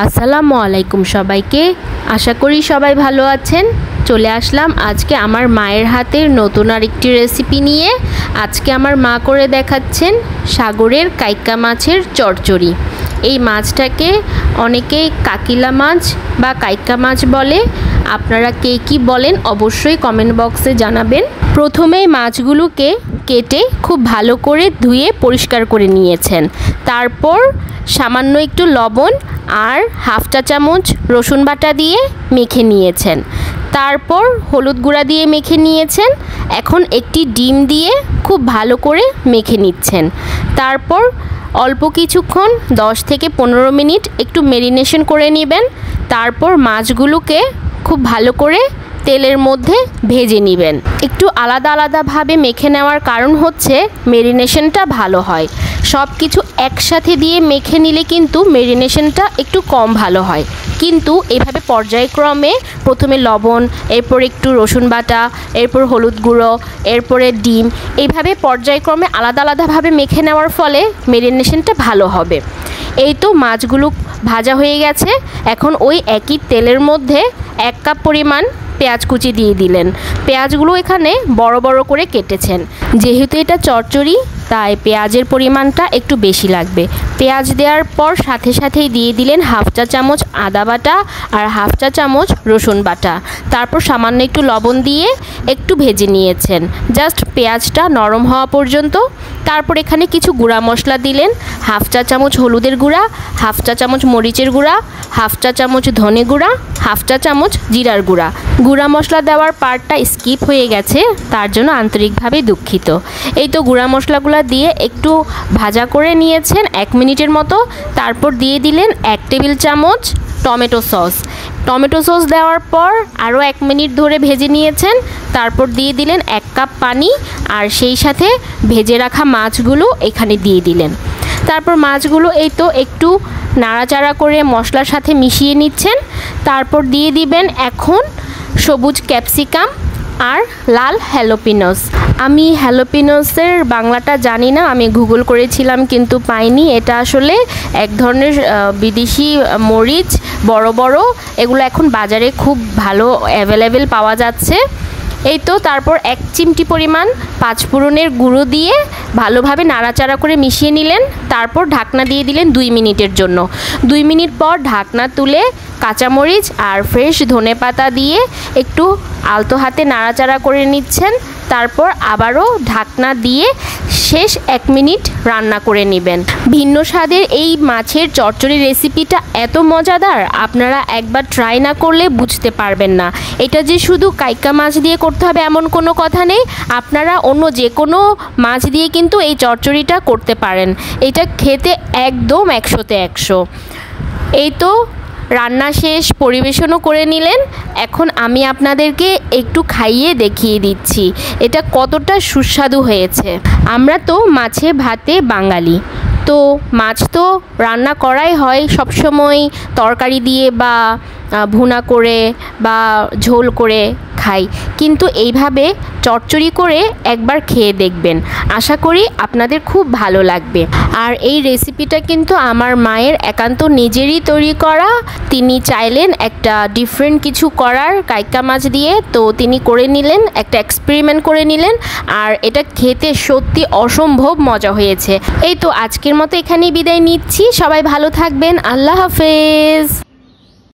আসসালামু আলাইকুম সবাইকে। আশা করি সবাই ভালো আছেন। চলে আসলাম আজকে আমার মায়ের হাতের নতুন আরেকটি রেসিপি নিয়ে। আজকে আমার মা করে দেখাচ্ছেন সাগরের কাইকা মাছের চচ্চড়ি। এই মাছটাকে অনেকে কাকিলা মাছ বা কাইকা মাছ বলে। আপনারা কে কী বলেন অবশ্যই কমেন্ট বক্সে জানাবেন। প্রথমেই মাছগুলোকে কেটে খুব ভালো করে ধুয়ে পরিষ্কার করে নিয়েছেন। তারপর সামান্য একটু লবণ আর হাফ চা চামচ রসুন বাটা দিয়ে মেখে নিয়েছেন। তারপর হলুদ গুঁড়া দিয়ে মেখে নিয়েছেন। এখন একটি ডিম দিয়ে খুব ভালো করে মেখে নিচ্ছেন। তারপর অল্প কিছুক্ষণ 10 থেকে 15 মিনিট একটু ম্যারিনেশন করে নেবেন। তারপর মাছগুলোকে খুব ভালো করে তেলের মধ্যে ভেজে নেবেন। একটু আলাদা আলাদাভাবে মেখে নেওয়ার কারণ হচ্ছে ম্যারিনেশনটা ভালো হয়। সব কিছু একসাথে দিয়ে মেখে নিলে কিন্তু ম্যারিনেশনটা একটু কম ভালো হয়। কিন্তু এভাবে পর্যায়ক্রমে প্রথমে লবণ, এরপর একটু রসুন বাটা, এরপর হলুদ গুঁড়ো, এরপরে ডিম, এইভাবে পর্যায়ক্রমে আলাদা আলাদাভাবে মেখে নেওয়ার ফলে ম্যারিনেশনটা ভালো হবে। এই তো মাছগুলো ভাজা হয়ে গেছে। এখন ওই একই তেলের মধ্যে 1 কাপ পরিমাণ পেঁয়াজ কুচি দিয়ে দিলেন। পেঁয়াজগুলো এখানে বড় বড় করে কেটেছেন। যেহেতু এটা চচ্চড়ি তাই পেঁয়াজের পরিমাণটা একটু বেশি লাগবে। পেঁয়াজ দেওয়ার পর সাথে সাথেই দিয়ে দিলেন হাফ চা চামচ আদা বাটা আর হাফ চা চামচ রসুন বাটা। তারপর সামান্য একটু লবণ দিয়ে একটু ভেজে নিয়েছেন, জাস্ট পেঁয়াজটা নরম হওয়া পর্যন্ত। তারপর এখানে কিছু গুঁড়া মশলা দিলেন। হাফ চা চামচ হলুদের গুঁড়া, হাফ চা চামচ মরিচের গুঁড়া, হাফ চা চামচ ধনে গুঁড়া, হাফ চা চামচ জিরার গুঁড়া। গুঁড়া মশলা দেওয়ার পার্টটা স্কিপ হয়ে গেছে, তার জন্য আন্তরিকভাবে দুঃখিত। এই তো গুঁড়া মশলাগুলো দিয়ে একটু ভাজা করে নিয়েছেন 1 মিনিটের মতো। তারপর দিয়ে দিলেন 1 টেবিল চামচ টমেটো সস। টমেটো সস দেওয়ার পর আরও 1 মিনিট ধরে ভেজে নিয়েছেন। তারপর দিয়ে দিলেন 1 কাপ পানি আর সেই সাথে ভেজে রাখা মাছগুলো এখানে দিয়ে দিলেন। তারপর মাছগুলো এই তো একটু নাড়াচাড়া করে মশলার সাথে মিশিয়ে নিচ্ছেন। তারপর দিয়ে দিবেন এখন সবুজ ক্যাপসিকাম আর লাল হ্যালোপিনোস। আমি হ্যালোপিনোসের বাংলাটা জানি না, আমি গুগল করেছিলাম কিন্তু পাইনি। এটা আসলে এক ধরনের বিদেশি মরিচ, বড় বড়। এগুলো এখন বাজারে খুব ভালো অ্যাভেলেবেল পাওয়া যাচ্ছে। এই তো তারপর 1 চিমটি পরিমাণ পাঁচফোড়নের গুঁড়ো দিয়ে ভালোভাবে নাড়াচাড়া করে মিশিয়ে নিলেন। তারপর ঢাকনা দিয়ে দিলেন 2 মিনিটের জন্য। 2 মিনিট পর ঢাকনা তুলে কাঁচামরিচ আর ফ্রেশ ধনেপাতা দিয়ে একটু আলতো হাতে নাড়াচাড়া করে নিচ্ছেন। তারপর আবারও ঢাকনা দিয়ে শেষ 1 মিনিট রান্না করে নেবেন। ভিন্ন স্বাদের এই মাছের চচ্চড়ি রেসিপিটা এত মজাদার, আপনারা একবার ট্রাই না করলে বুঝতে পারবেন না। এটা যে শুধু কাইকা মাছ দিয়ে করতে হবে এমন কোনো কথা নেই। আপনারা অন্য যে কোনো মাছ দিয়ে কিন্তু এই চচ্চড়িটা করতে পারেন। এটা খেতে একদম 100তে 100। এই তো রান্না শেষ, পরিবেশনও করে নিলেন। এখন আমি আপনাদেরকে একটু খাইয়ে দেখিয়ে দিচ্ছি এটা কতটা সুস্বাদু হয়েছে। আমরা তো মাছে ভাতে বাঙালি, তো মাছ তো রান্না করাই হয় সবসময় তরকারি দিয়ে বা ভুনা করে বা ঝোল করে খাই, কিন্তু এইভাবে চচ্চড়ি করে একবার খেয়ে দেখবেন। আশা করি আপনাদের খুব ভালো লাগবে। আর এই রেসিপিটা কিন্তু আমার মায়ের একান্ত নিজেরই তৈরি করা। তিনি চাইলেন একটা ডিফারেন্ট কিছু করার কাইকা মাছ দিয়ে, তো তিনি করে নিলেন, একটা এক্সপেরিমেন্ট করে নিলেন। আর এটা খেতে সত্যি অসম্ভব মজা হয়েছে। এই তো আজকের মতো এখানেই বিদায় নিচ্ছি। সবাই ভালো থাকবেন। আল্লাহ হাফেজ।